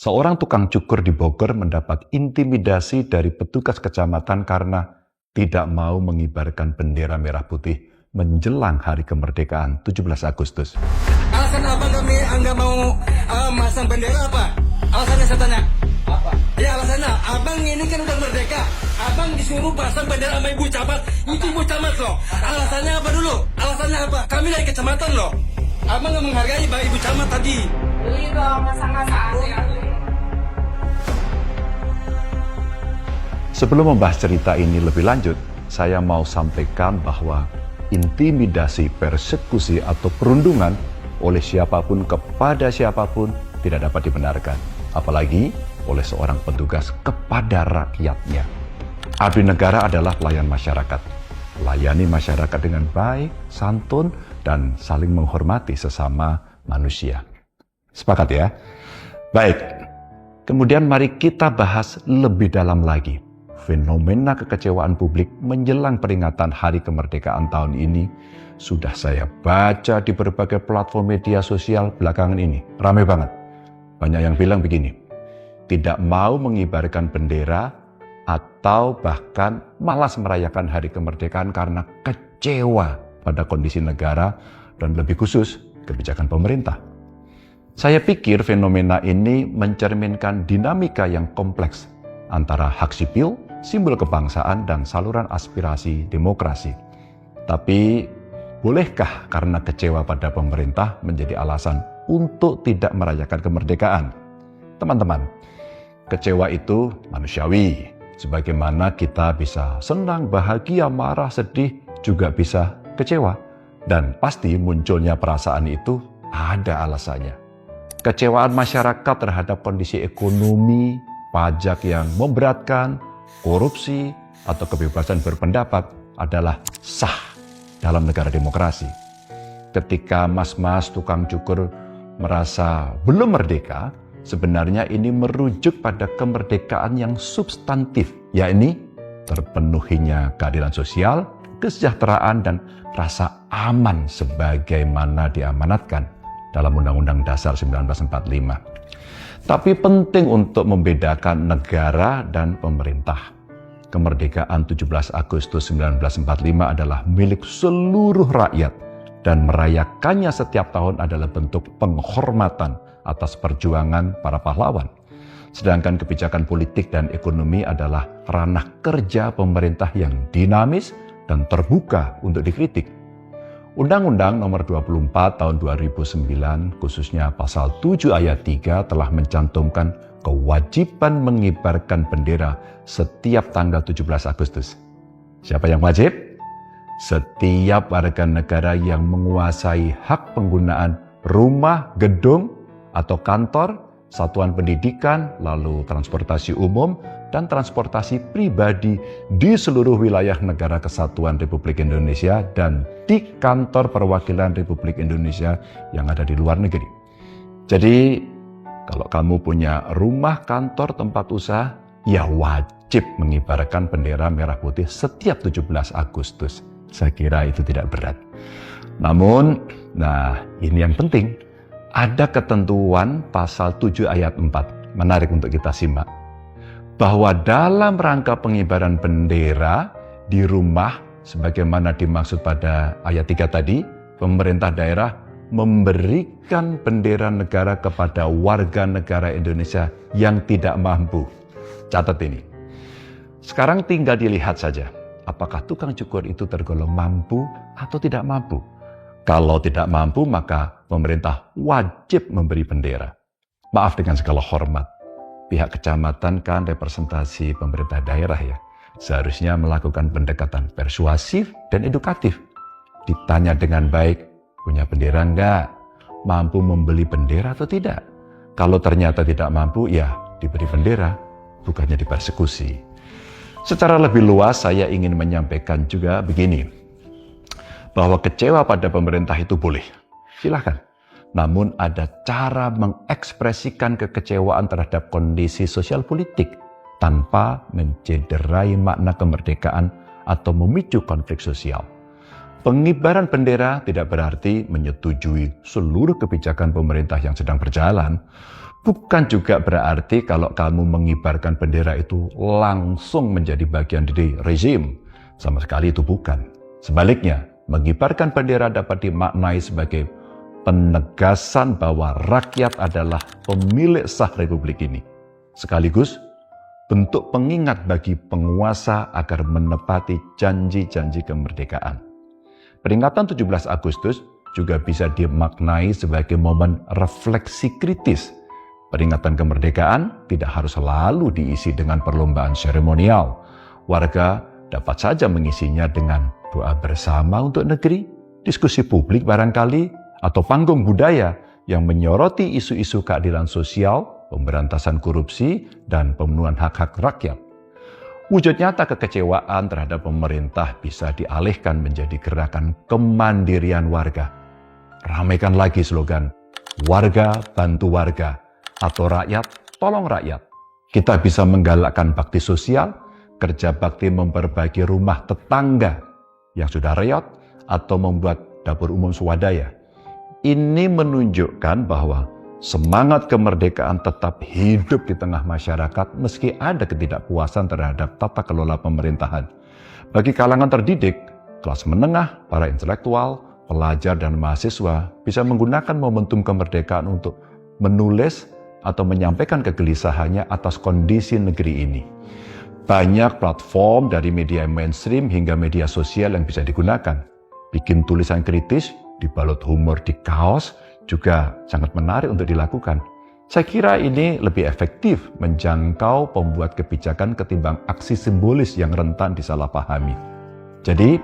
Seorang tukang cukur di Bogor mendapat intimidasi dari petugas kecamatan karena tidak mau mengibarkan bendera merah putih menjelang hari kemerdekaan 17 Agustus. Alasan abang nggak mau masang bendera apa? Alasannya saya tanya. Apa? Ya alasannya, abang ini kan udah merdeka. Abang disuruh pasang bendera sama ibu camat. Itu ibu camat loh. Alasannya apa dulu? Alasannya apa? Kami dari kecamatan loh. Abang nggak menghargai ibu camat tadi. Beli dong, masa-masa. Sebelum membahas cerita ini lebih lanjut, saya mau sampaikan bahwa intimidasi, persekusi, atau perundungan oleh siapapun kepada siapapun tidak dapat dibenarkan, apalagi oleh seorang petugas kepada rakyatnya. Abdi negara adalah pelayan masyarakat. Layani masyarakat dengan baik, santun, dan saling menghormati sesama manusia. Sepakat ya? Baik, kemudian mari kita bahas lebih dalam lagi. Fenomena kekecewaan publik menjelang peringatan Hari Kemerdekaan tahun ini sudah saya baca di berbagai platform media sosial belakangan ini. Ramai banget. Banyak yang bilang begini, tidak mau mengibarkan bendera atau bahkan malas merayakan Hari Kemerdekaan karena kecewa pada kondisi negara dan lebih khusus kebijakan pemerintah. Saya pikir fenomena ini mencerminkan dinamika yang kompleks antara hak sipil, simbol kebangsaan, dan saluran aspirasi demokrasi. Tapi, bolehkah karena kecewa pada pemerintah menjadi alasan untuk tidak merayakan kemerdekaan? Teman-teman, kecewa itu manusiawi. Sebagaimana kita bisa senang, bahagia, marah, sedih, juga bisa kecewa. Dan pasti munculnya perasaan itu ada alasannya. Kecewaan masyarakat terhadap kondisi ekonomi, pajak yang memberatkan, korupsi, atau kebebasan berpendapat adalah sah dalam negara demokrasi. Ketika mas-mas tukang cukur merasa belum merdeka, sebenarnya ini merujuk pada kemerdekaan yang substantif, yakni terpenuhinya keadilan sosial, kesejahteraan, dan rasa aman sebagaimana diamanatkan dalam Undang-Undang Dasar 1945. Tapi penting untuk membedakan negara dan pemerintah. Kemerdekaan 17 Agustus 1945 adalah milik seluruh rakyat dan merayakannya setiap tahun adalah bentuk penghormatan atas perjuangan para pahlawan. Sedangkan kebijakan politik dan ekonomi adalah ranah kerja pemerintah yang dinamis dan terbuka untuk dikritik. Undang-Undang Nomor 24 Tahun 2009, khususnya Pasal 7 Ayat 3 telah mencantumkan kewajiban mengibarkan bendera setiap tanggal 17 Agustus. Siapa yang wajib? Setiap warga negara yang menguasai hak penggunaan rumah, gedung, atau kantor, satuan pendidikan, lalu transportasi umum, dan transportasi pribadi di seluruh wilayah negara kesatuan Republik Indonesia dan di kantor perwakilan Republik Indonesia yang ada di luar negeri. Jadi, kalau kamu punya rumah, kantor, tempat usaha, ya wajib mengibarkan bendera merah putih setiap 17 Agustus. Saya kira itu tidak berat. Namun, ini yang penting. Ada ketentuan pasal 7 ayat 4. Menarik untuk kita simak. Bahwa dalam rangka pengibaran bendera di rumah, sebagaimana dimaksud pada ayat 3 tadi, pemerintah daerah memberikan bendera negara kepada warga negara Indonesia yang tidak mampu. Catat ini. Sekarang tinggal dilihat saja, apakah tukang cukur itu tergolong mampu atau tidak mampu. Kalau tidak mampu, maka pemerintah wajib memberi bendera. Maaf dengan segala hormat, pihak kecamatan kan representasi pemerintah daerah ya. Seharusnya melakukan pendekatan persuasif dan edukatif. Ditanya dengan baik, punya bendera enggak? Mampu membeli bendera atau tidak? Kalau ternyata tidak mampu, ya diberi bendera, bukannya dipersekusi. Secara lebih luas, saya ingin menyampaikan juga begini, bahwa kecewa pada pemerintah itu boleh, silahkan. Namun ada cara mengekspresikan kekecewaan terhadap kondisi sosial politik tanpa mencederai makna kemerdekaan atau memicu konflik sosial. Pengibaran bendera tidak berarti menyetujui seluruh kebijakan pemerintah yang sedang berjalan. Bukan juga berarti kalau kamu mengibarkan bendera itu langsung menjadi bagian dari rezim. Sama sekali itu bukan. Sebaliknya, mengibarkan bendera dapat dimaknai sebagai penegasan bahwa rakyat adalah pemilik sah republik ini. Sekaligus, bentuk pengingat bagi penguasa agar menepati janji-janji kemerdekaan. Peringatan 17 Agustus juga bisa dimaknai sebagai momen refleksi kritis. Peringatan kemerdekaan tidak harus selalu diisi dengan perlombaan seremonial. Warga dapat saja mengisinya dengan doa bersama untuk negeri, diskusi publik barangkali, atau panggung budaya yang menyoroti isu-isu keadilan sosial, pemberantasan korupsi, dan pemenuhan hak-hak rakyat. Wujud nyata kekecewaan terhadap pemerintah bisa dialihkan menjadi gerakan kemandirian warga. Ramaikan lagi slogan, warga bantu warga, atau rakyat tolong rakyat. Kita bisa menggalakkan bakti sosial, kerja bakti memperbaiki rumah tetangga yang sudah reot, atau membuat dapur umum swadaya. Ini menunjukkan bahwa semangat kemerdekaan tetap hidup di tengah masyarakat meski ada ketidakpuasan terhadap tata kelola pemerintahan. Bagi kalangan terdidik, kelas menengah, para intelektual, pelajar dan mahasiswa bisa menggunakan momentum kemerdekaan untuk menulis atau menyampaikan kegelisahannya atas kondisi negeri ini. Banyak platform dari media mainstream hingga media sosial yang bisa digunakan. Bikin tulisan kritis, dibalut humor di kaos, juga sangat menarik untuk dilakukan. Saya kira ini lebih efektif menjangkau pembuat kebijakan ketimbang aksi simbolis yang rentan disalahpahami. Jadi,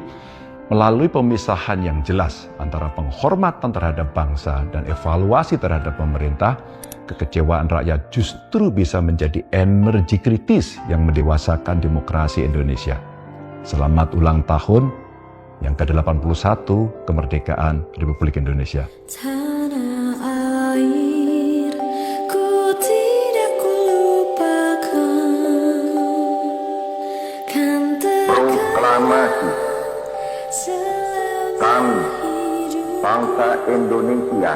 melalui pemisahan yang jelas antara penghormatan terhadap bangsa dan evaluasi terhadap pemerintah, kekecewaan rakyat justru bisa menjadi energi kritis yang mendewasakan demokrasi Indonesia. Selamat ulang tahun yang ke-81 kemerdekaan Republik Indonesia. Tanah air, ku tidak lupakan, kan Proklamasi kami, bangsa Indonesia,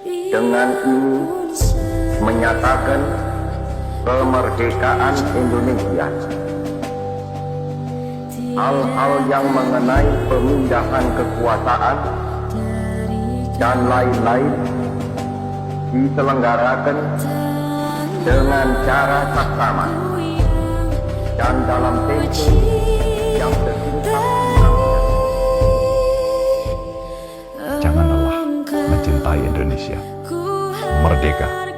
dengan ini menyatakan kemerdekaan Indonesia. Hal-hal yang mengenai pemindahan kekuasaan dan lain-lain diselenggarakan dengan cara saksama dan dalam tempo yang sesingkat. Jangan lelah mencintai Indonesia. Merdeka!